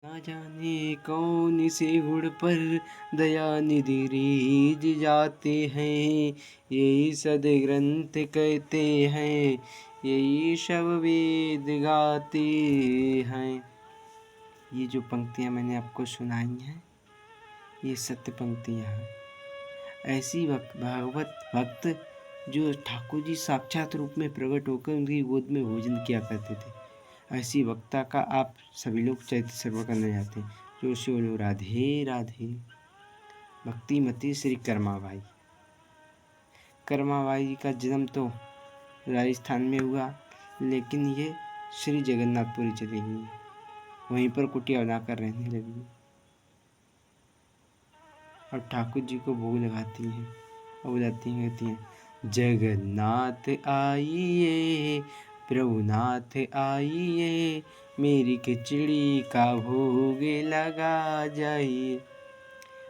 ना जाने कौन से गुण पर दया निधि रीझ जाते हैं, यही सद्ग्रंथ कहते हैं, यही शव वेद गाते हैं। ये जो पंक्तियाँ मैंने आपको सुनाई हैं, ये सत्य पंक्तियाँ हैं। ऐसी भागवत भक्त जो ठाकुर जी साक्षात रूप में प्रकट होकर उनकी गोद में भोजन किया करते थे, ऐसी वक्ता का आप सभी लोग चरित्र सर्व करने जाते हैं। जो बोलो राधे राधे। भक्तिमती श्री कर्माबाई। कर्माबाई जी का जन्म तो राजस्थान में हुआ, लेकिन ये श्री जगन्नाथपुरी चली गई, वहीं पर कुटिया बनाकर रहने लगी और ठाकुर जी को भोग लगाती हैं और बुलाती हैं, कहती हैं जगन्नाथ आइए, प्रभुनाथ आइए, मेरी खिचड़ी का भोग लगा जाइए।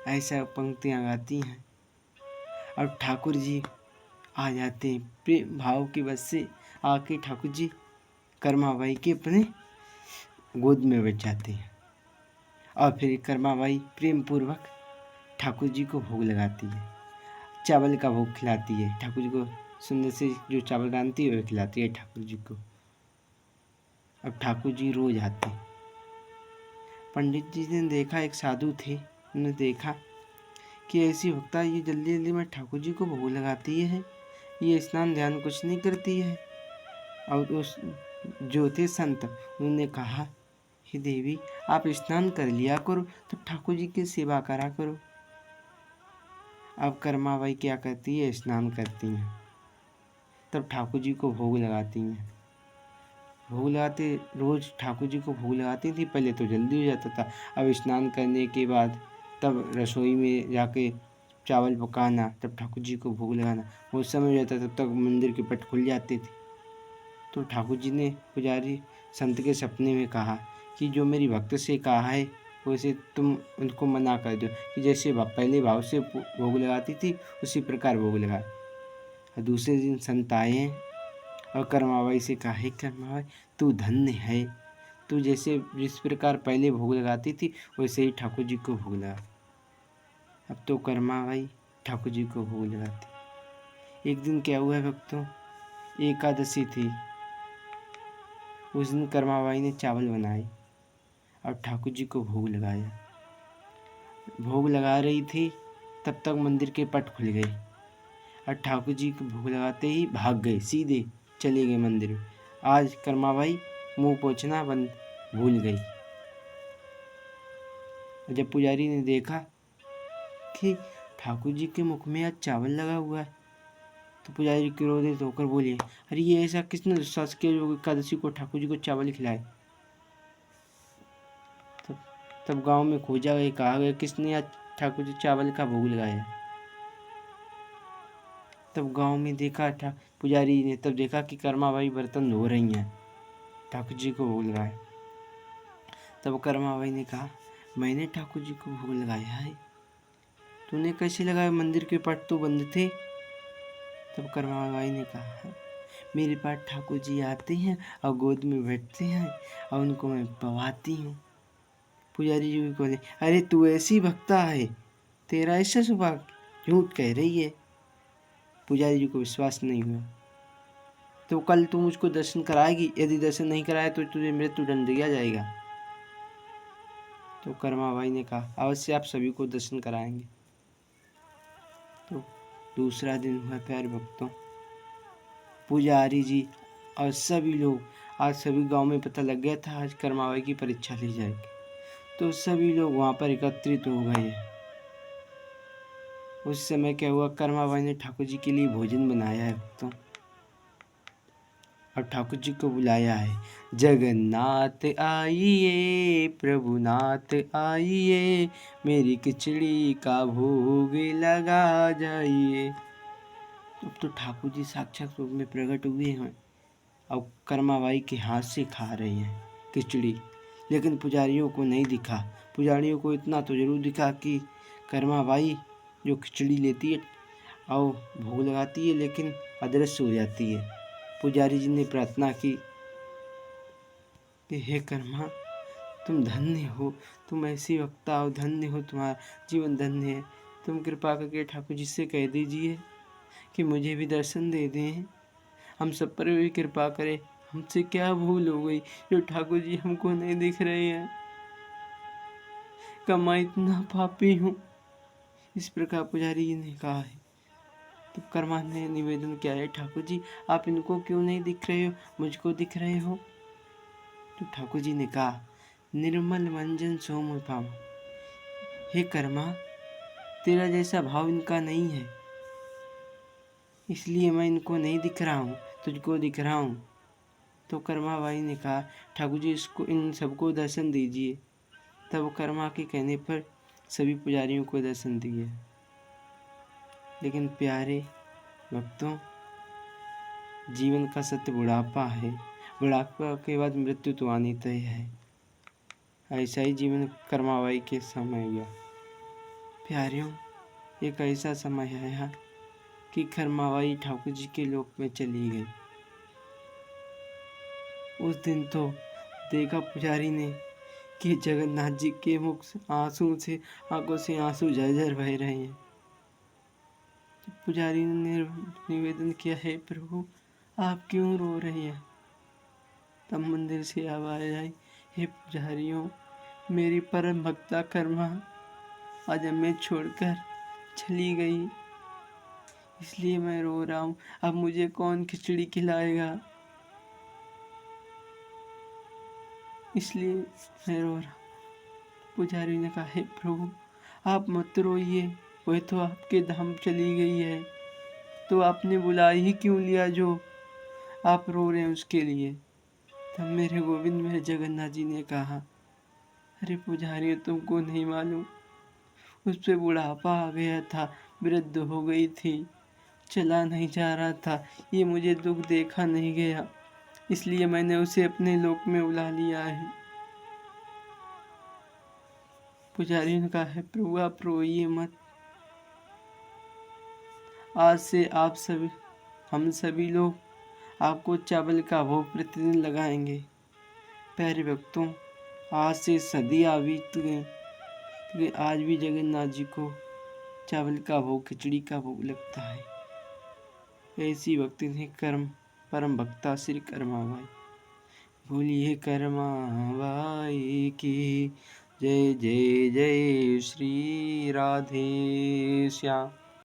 ऐसा पंक्तियाँ गाती हैं और ठाकुर जी आ जाते हैं प्रेम भाव की बस से आके ठाकुर जी कर्माबाई के अपने गोद में बैठ जाते हैं और फिर कर्माबाई प्रेम पूर्वक ठाकुर जी को भोग लगाती है, चावल का भोग खिलाती है ठाकुर जी को, सुंदर से जो चावल रांधती है वह खिलाती है ठाकुर जी को। अब ठाकुर जी रोज आते। पंडित जी ने देखा, एक साधु थे, उन्होंने देखा कि ऐसी भक्ता ये जल्दी जल्दी में ठाकुर जी को भोग लगाती है, ये स्नान ध्यान कुछ नहीं करती है। और उस जो थे संत, उन्होंने कहा कि देवी आप स्नान कर लिया करो तो ठाकुर जी की सेवा करा करो। अब कर्माबाई क्या करती है, स्नान करती हैं, तब ठाकुर जी को भोग लगाती हैं। भोग लगाते, रोज ठाकुर जी को भोग लगाती थी। पहले तो जल्दी हो जाता था, अब स्नान करने के बाद तब रसोई में जाके चावल पकाना, तब ठाकुर जी को भोग लगाना, बहुत समय हो जाता, तब तक मंदिर के पट खुल जाते थे। तो ठाकुर जी ने पुजारी संत के सपने में कहा कि जो मेरी भक्त से कहा है वैसे तुम उनको मना कर दो, कि जैसे पहले भाव से भोग लगाती थी उसी प्रकार भोग लगा। दूसरे दिन संत आए हैं और कर्माबाई से कहा, हे कर्माबाई तू धन्य है, तू जैसे जिस प्रकार पहले भोग लगाती थी वैसे ही ठाकुर जी को भोग लगा। अब तो कर्माबाई ठाकुर जी को भोग लगाती। एक दिन क्या हुआ है भक्तों, एकादशी थी। उस दिन कर्माबाई ने चावल बनाए और ठाकुर जी को भोग लगाया। भोग लगा रही थी, तब तक मंदिर के पट खुल गए और ठाकुर जी को भोग लगाते ही भाग गए, सीधे चले गए मंदिर में। आज कर्माबाई मुंह पोंछना बंद भूल गई। जब पुजारी ने देखा कि ठाकुर जी के मुख में आज चावल लगा हुआ है, तो पुजारी क्रोधित होकर बोले, अरे ये ऐसा किसने दुस्साहस किया जो एकादशी को ठाकुर जी को चावल खिलाए। तब गांव में खोजा गया, कहा गया किसने आज ठाकुर जी चावल का भोग लगाया। तब गांव में देखा था पुजारी ने, तब देखा कि कर्माबाई बर्तन धो रही हैं, ठाकुर जी को भोग लगाया। तब कर्माबाई ने कहा, मैंने ठाकुर जी को भोग लगाया है, तूने कैसे लगाया, मंदिर के पट तो बंद थे। तब कर्माबाई ने कहा, मेरे पास ठाकुर जी आते हैं और गोद में बैठते हैं और उनको मैं पवाती हूँ। पुजारी जी को बोले, अरे तू ऐसी भक्ता है, तेरा ऐसा स्वभाव, झूठ कह रही है। पुजारी जी को विश्वास नहीं हुआ। तो कल तू मुझको दर्शन कराएगी, यदि दर्शन नहीं कराया तो तुझे मृत्युदंड दिया जाएगा। तो कर्माबाई ने कहा, अवश्य आप सभी को दर्शन कराएंगे। तो दूसरा दिन हुआ प्यारे भक्तों, पुजारी जी और सभी लोग, आज सभी गांव में पता लग गया था आज कर्माबाई की परीक्षा ली जाएगी, तो सभी लोग वहां पर एकत्रित हो गए। उस समय क्या हुआ, कर्माबाई ने ठाकुर जी के लिए भोजन बनाया है भक्तों और ठाकुर जी को बुलाया है, जगन्नाथ आइए, प्रभुनाथ आइए, मेरी खिचड़ी का भोग लगा जाइए। अब तो ठाकुर जी साक्षात रूप में प्रकट हुए हैं और कर्माबाई के हाथ से खा रहे हैं खिचड़ी, लेकिन पुजारियों को नहीं दिखा। पुजारियों को इतना तो जरूर दिखा कि कर्माबाई जो खिचड़ी लेती है और भोग लगाती है, लेकिन अदृश्य हो जाती है। पुजारी जी ने प्रार्थना की कि हे कर्मा, तुम धन्य हो, तुम ऐसी वक्ता हो, धन्य हो, तुम्हारा जीवन धन्य है। तुम कृपा करके ठाकुर जी से कह दीजिए कि मुझे भी दर्शन दे दें, हम सब पर भी कृपा करें। हमसे क्या भूल हो गई जो ठाकुर जी हमको नहीं दिख रहे हैं? कब मैं इतना पापी हूँ? इस प्रकार पुजारी जी ने कहा है। तो कर्मा ने निवेदन किया है, ठाकुर जी आप इनको क्यों नहीं दिख रहे हो, मुझको दिख रहे हो? तो ठाकुर जी ने कहा, निर्मल मंजन सोम पाम, हे कर्मा तेरा जैसा भाव इनका नहीं है, इसलिए मैं इनको नहीं दिख रहा हूँ, तुझको दिख रहा हूँ। तो कर्मा भाई ने कहा, ठाकुर जी इसको इन सबको दर्शन दीजिए। तब कर्मा के कहने पर सभी पुजारियों को दर्शन दिए। लेकिन प्यारे भक्तों, जीवन का सत्य बुढ़ापा है, बुढ़ापा के बाद मृत्यु तो आनी तय है। ऐसा ही जीवन कर्माबाई के समय हुआ। प्यारियों, एक ऐसा समय आया कि कर्माबाई ठाकुर जी के लोक में चली गई। उस दिन तो देखा पुजारी ने कि जगन्नाथ जी के मुख से आंखों से आंसू झरझर बह रहे हैं। पुजारी ने निवेदन किया, है प्रभु आप क्यों रो रहे हैं? तब मंदिर से आवाज आई, हे पुजारियों, मेरी परम भक्ता कर्मा आज हमें छोड़कर चली गई, इसलिए मैं रो रहा हूँ। अब मुझे कौन खिचड़ी खिलाएगा, इसलिए मैं रो रहा। पुजारी ने कहा, हे प्रभु आप मत रोइए, वह तो आपके धाम चली गई है, तो आपने बुला ही क्यों लिया जो आप रो रहे हैं उसके लिए? तब मेरे गोविंद मेरे जगन्नाथ जी ने कहा, अरे पुजारी तुमको नहीं मालूम, उस पे बुढ़ापा आ गया था, वृद्ध हो गई थी, चला नहीं जा रहा था, ये मुझे दुख देखा नहीं गया, इसलिए मैंने उसे अपने लोक में बुला लिया है। पुजारी ने कहा, है प्रभु आप रोइए मत, आज से आप सभी हम सभी लोग आपको चावल का भोग प्रतिदिन लगाएंगे। प्यारे भक्तों, आज से सदियाँ बीत गई, लेकिन आज भी जगन्नाथ जी को चावल का भोग, खिचड़ी का भोग लगता है। ऐसी भक्ति थी परम भक्ता श्री कर्माबाई। बोलिए कर्माबाई की जय जय जय श्री राधे श्याम।